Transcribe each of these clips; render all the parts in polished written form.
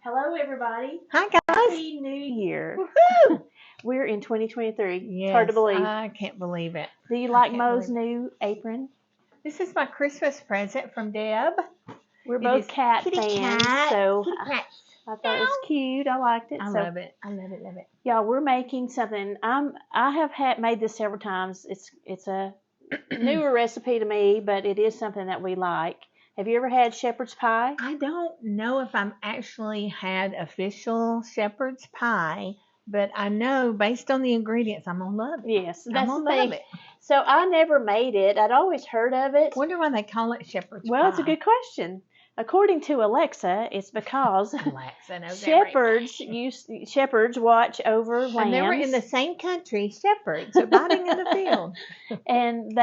Hello, everybody. Hi, guys. Happy New Year. Woohoo! We're in 2023. Yes, It's hard to believe. I can't believe it. Do you like Mo's new apron? This is my Christmas present from Deb. We're both cat kitty fans, cat. so Kitty cat. I thought it was cute. I liked it. I so, love it. I love it. Love it. Y'all, we're making something. I have made this several times. It's a newer recipe to me, but it is something that we like. Have you ever had shepherd's pie? I don't know if I've actually had official shepherd's pie, but I know based on the ingredients, I'm gonna love it. Yes, that's I'm the gonna thing. love it. So I never made it. I'd always heard of it. Wonder why they call it shepherd's pie. Well, it's a good question. According to Alexa, it's because Alexa knows shepherds watch over lambs. And they were in the same country, shepherds abiding in the field. And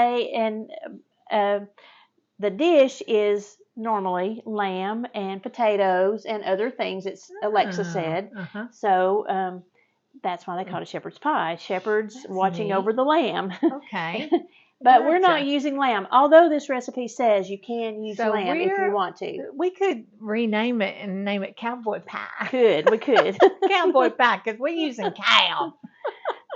the dish is normally lamb and potatoes and other things. It's Alexa said. So that's why they call it shepherd's pie. Shepherds That's watching neat. Over the lamb. Okay. But we're not using lamb, although this recipe says you can use So lamb if you want to. We could rename it and name it cowboy pie. We could. Cowboy pie, because we're using cow.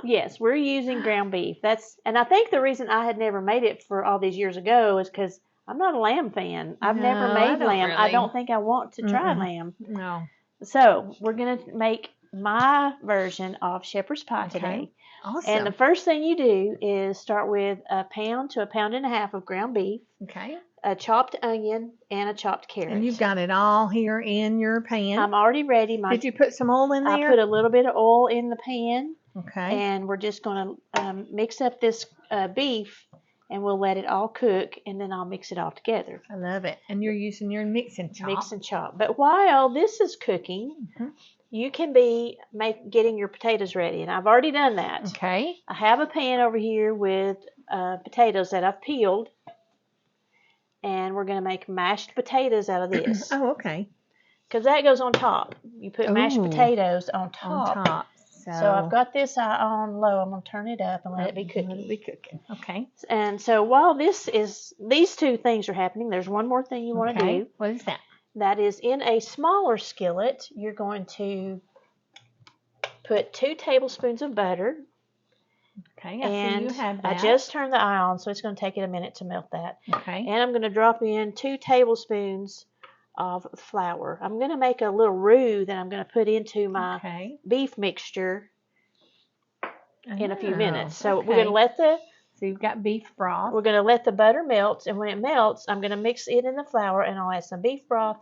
Yes, we're using ground beef. And I think the reason I had never made it for all these years ago is because I'm not a lamb fan. I've never made lamb. I don't think I want to try lamb. No. So we're going to make my version of shepherd's pie today. Awesome. And the first thing you do is start with 1 pound to 1.5 pounds of ground beef, Okay. a chopped onion, and a chopped carrot. And you've got it all here in your pan. I'm already ready. Did you put some oil in there? I put a little bit of oil in the pan. Okay. And we're just going to mix up this beef, and we'll let it all cook, and then I'll mix it all together. I love it. And you're using your mix and chop. Mix and chop. But while this is cooking, you can be getting your potatoes ready, and I've already done that. Okay. I have a pan over here with potatoes that I've peeled, and we're going to make mashed potatoes out of this. Oh, okay. Because that goes on top. You put mashed potatoes on top. So I've got this on low. I'm going to turn it up and let it be cooking. Let it be cooking. Okay. And so while these two things are happening, there's one more thing you want to do. What is that? That is, in a smaller skillet, you're going to put 2 tablespoons of butter. Okay, And see you have that. I just turned the eye on, so it's going to take it a minute to melt that. Okay. And I'm going to drop in 2 tablespoons of flour. I'm going to make a little roux that I'm going to put into my beef mixture in a few minutes. So we're going to let So you've got beef broth. We're going to let the butter melt, and when it melts, I'm going to mix it in the flour, and I'll add some beef broth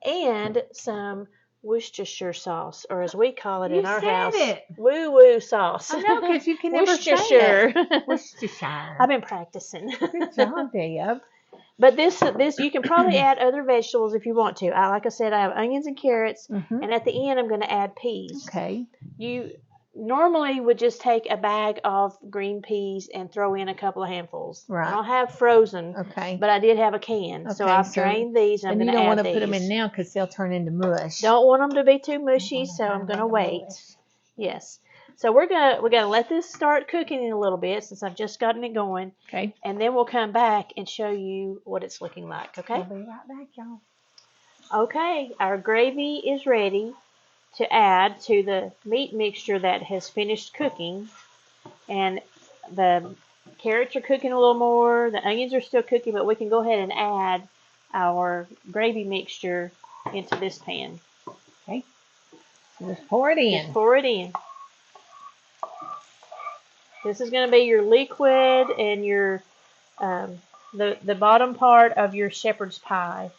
and some Worcestershire sauce, or as we call it in our house, woo-woo sauce. I know, because you can never say it. Worcestershire. I've been practicing. Good job, Deb. But this you can probably add other vegetables if you want to. Like I said, I have onions and carrots, and at the end I'm going to add peas. Okay. You normally would just take a bag of green peas and throw in a couple of handfuls. Right. I don't have frozen, but I did have a can, so I've drained these. And I'm going to add these. And you don't want to put them in now because they'll turn into mush. Don't want them to be too mushy, so I'm going to wait. Yes. So we're gonna let this start cooking in a little bit since I've just gotten it going. Okay. And then we'll come back and show you what it's looking like. Okay. I'll be right back, y'all. Okay, our gravy is ready to add to the meat mixture that has finished cooking, and the carrots are cooking a little more. The onions are still cooking, but we can go ahead and add our gravy mixture into this pan. Okay. So just pour it in. Just pour it in. This is going to be your liquid and your the bottom part of your shepherd's pie.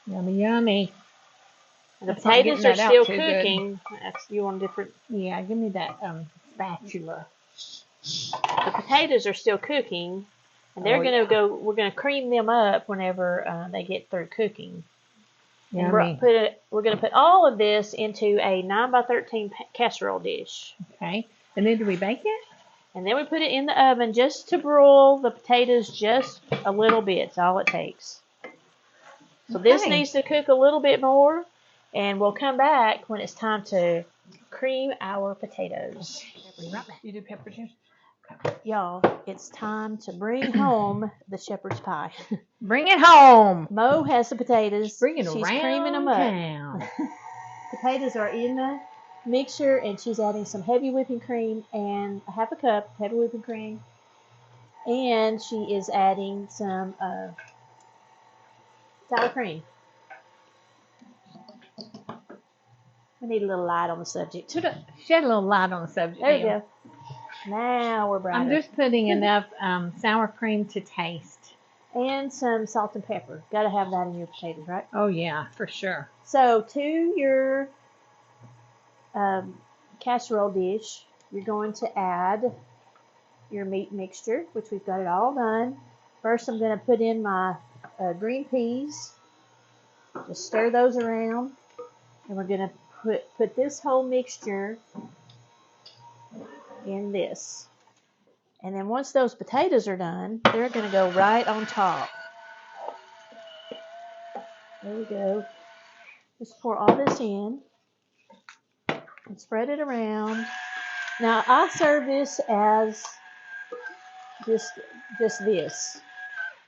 Yummy, yummy. The potatoes are still cooking. You want a different? Yeah, give me that spatula. The potatoes are still cooking, and they're going to go. We're going to cream them up whenever they get through cooking. And we're going to put all of this into a 9x13 casserole dish. Okay. And then do we bake it? And then we put it in the oven just to broil the potatoes just a little bit. That's all it takes. So this needs to cook a little bit more, and we'll come back when it's time to cream our potatoes. You do pepper juice? Y'all, it's time to bring home the shepherd's pie. Bring it home. Mo has the potatoes. Bring it She's around creaming them up. Town. The potatoes are in the mixture, and she's adding some heavy whipping cream and a half a cup of heavy whipping cream. And she is adding some sour cream. We need a little light on the subject. Shed a little light on the subject. There we go. Now we're brighter. I'm just putting enough sour cream to taste. And some salt and pepper. Got to have that in your potatoes, right? Oh, yeah, for sure. So to your casserole dish, you're going to add your meat mixture, which we've got it all done. First, I'm going to put in my green peas. Just stir those around. And we're going to put this whole mixture in this. And then once those potatoes are done, they're going to go right on top. There we go. Just pour all this in and spread it around. Now, I serve this as just this.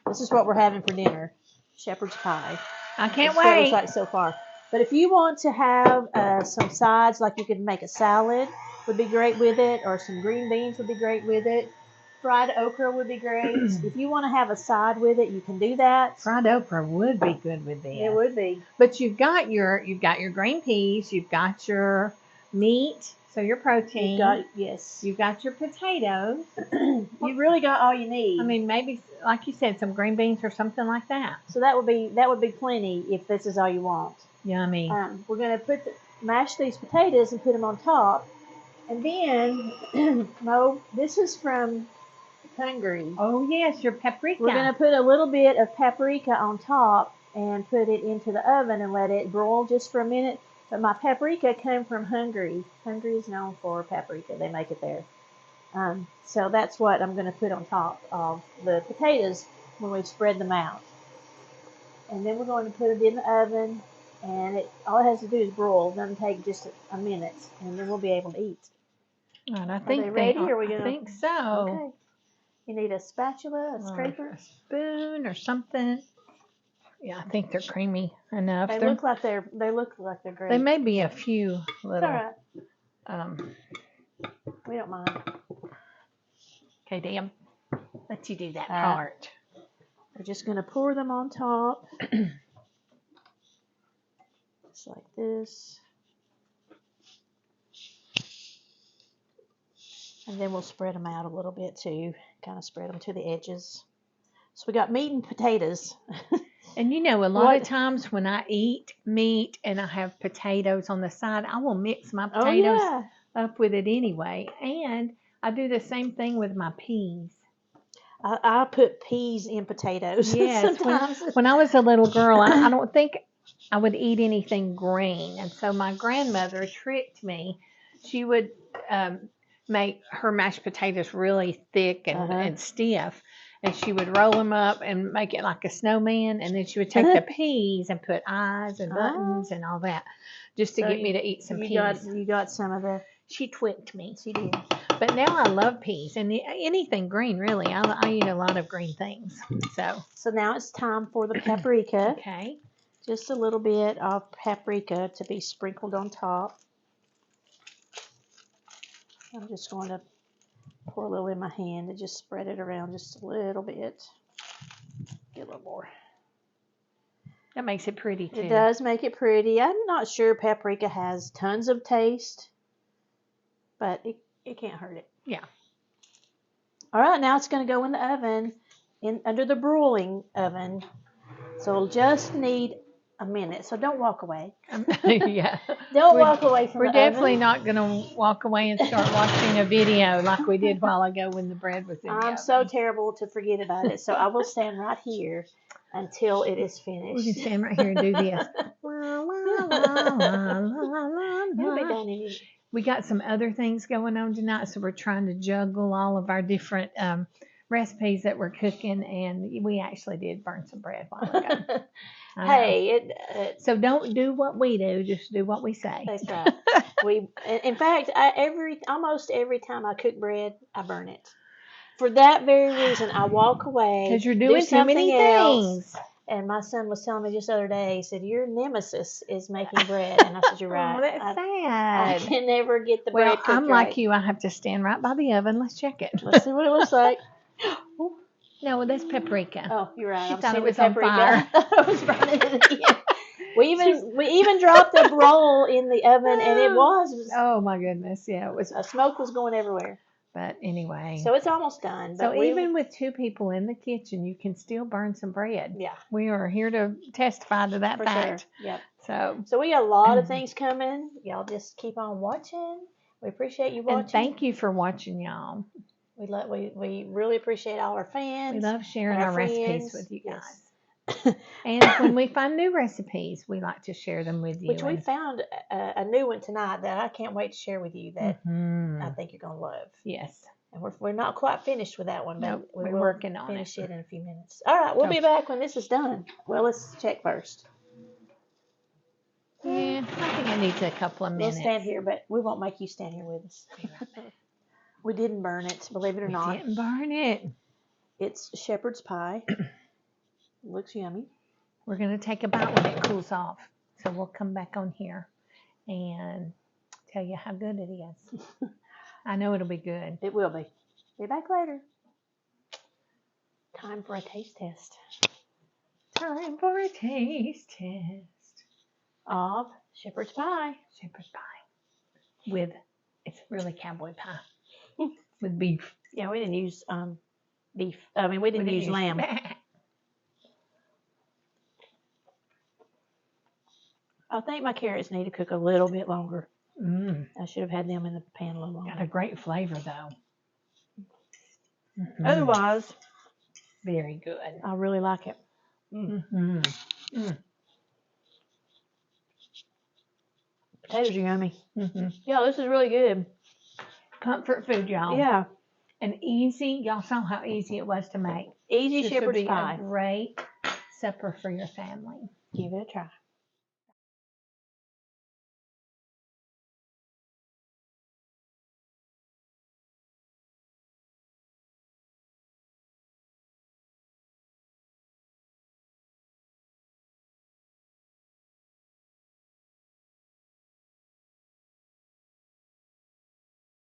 This is what we're having for dinner, shepherd's pie. I can't That's what it wait. looks like so far. But if you want to have some sides, like you could make a salad, would be great with it, or some green beans would be great with it. Fried okra would be great. If you want to have a side with it, you can do that. Fried okra would be good with this. It would be. But you've got your green peas, you've got your meat, so your protein. Yes. You've got your potatoes. You've really got all you need. I mean, maybe, like you said, some green beans or something like that. So that would be plenty if this is all you want. Yummy. We're going to mash these potatoes and put them on top. And then, Mo, this is from Hungary. Oh, yes, your paprika. We're going to put a little bit of paprika on top and put it into the oven and let it broil just for a minute. But my paprika came from Hungary. Hungary is known for paprika. They make it there. So that's what I'm going to put on top of the potatoes when we spread them out. And then we're going to put it in the oven. And all it has to do is broil. It doesn't take just a minute. And then we'll be able to eat. And I think Are they ready? Or are we I gonna... think so. Okay. You need a spatula, a scraper? A spoon or something. Yeah, I think they're creamy enough. They look like they're great. They may be a few little. It's all right. We don't mind. Okay, Dan. Let you do that All right. part. We're just going to pour them on top. Just like this. And then we'll spread them out a little bit too. Kind of spread them to the edges. So we got meat and potatoes. And you know, a lot of times when I eat meat and I have potatoes on the side, I will mix my potatoes up with it anyway. And I do the same thing with my peas. I put peas in potatoes. Yes. When I was a little girl, I don't think I would eat anything green. And so my grandmother tricked me. She would make her mashed potatoes really thick and stiff. And she would roll them up and make it like a snowman. And then she would take the peas and put eyes and buttons and all that just to get me to eat some peas. You got some of the... She tricked me. She did. But now I love peas and anything green, really. I eat a lot of green things. So now it's time for the paprika. Okay. Just a little bit of paprika to be sprinkled on top. I'm just going to pour a little in my hand and just spread it around just a little bit. Get a little more. That makes it pretty too. It does make it pretty. I'm not sure paprika has tons of taste, but it can't hurt it. Yeah. All right, now it's going to go in the oven, under the broiling oven. So it'll just need a minute. So don't walk away. Yeah. Don't walk away from the oven. We're definitely not going to walk away and start watching a video like we did a while ago when the bread was in the oven. I'm so terrible to forget about it. So I will stand right here until it is finished. We can stand right here and do this. It'll be done in We got some other things going on tonight, so we're trying to juggle all of our different recipes that we're cooking, and we actually did burn some bread while ago. Hey, so don't do what we do, just do what we say. That's right. In fact, almost every time I cook bread, I burn it. For that very reason, I walk away because you're doing so many things. And my son was telling me just the other day, he said, your nemesis is making bread. And I said, you're right. Oh, that's I sad. can never get the Well, bread cooked I'm right. like you. I have to stand right by the oven. Let's check it. Let's see what it looks like. No, that's paprika. Oh, you're right. She I'm thought seeing it was the on paprika. fire. I was burning it again. We even dropped a roll in the oven, and it was. Oh my goodness, yeah, it was. Smoke was going everywhere. But anyway. So it's almost done. So even with 2 people in the kitchen, you can still burn some bread. Yeah. We are here to testify to that fact. Sure. Yep. So we got a lot of things coming. Y'all just keep on watching. We appreciate you watching. And thank you for watching, y'all. We really appreciate all our fans. We love sharing our recipes with you guys. Yes. And when we find new recipes, we like to share them with you. Which we found a new one tonight that I can't wait to share with you that I think you're going to love. Yes. And we're not quite finished with that one, but nope, we're working on finish it in a few minutes. All right, we'll be back when this is done. Well, let's check first. Yeah, I think it needs a couple of minutes. We'll stand here, but we won't make you stand here with us. We didn't burn it, believe it or not. We didn't burn it. It's shepherd's pie. Looks yummy. We're going to take a bite when it cools off. So we'll come back on here and tell you how good it is. I know it'll be good. It will be. Be back later. Time for a taste test. Time for a taste test. Of shepherd's pie. Shepherd's pie. It's really cowboy pie. With beef. Yeah, we didn't use beef. I mean, we didn't use lamb. I think my carrots need to cook a little bit longer. I should have had them in the pan a little longer. Got a great flavor, though. Otherwise, very good. I really like it. Potatoes are yummy. Yeah, this is really good. Comfort food, y'all. Yeah. And easy. Y'all saw how easy it was to make. Easy this shepherd's would be pie. A great supper for your family. Give it a try.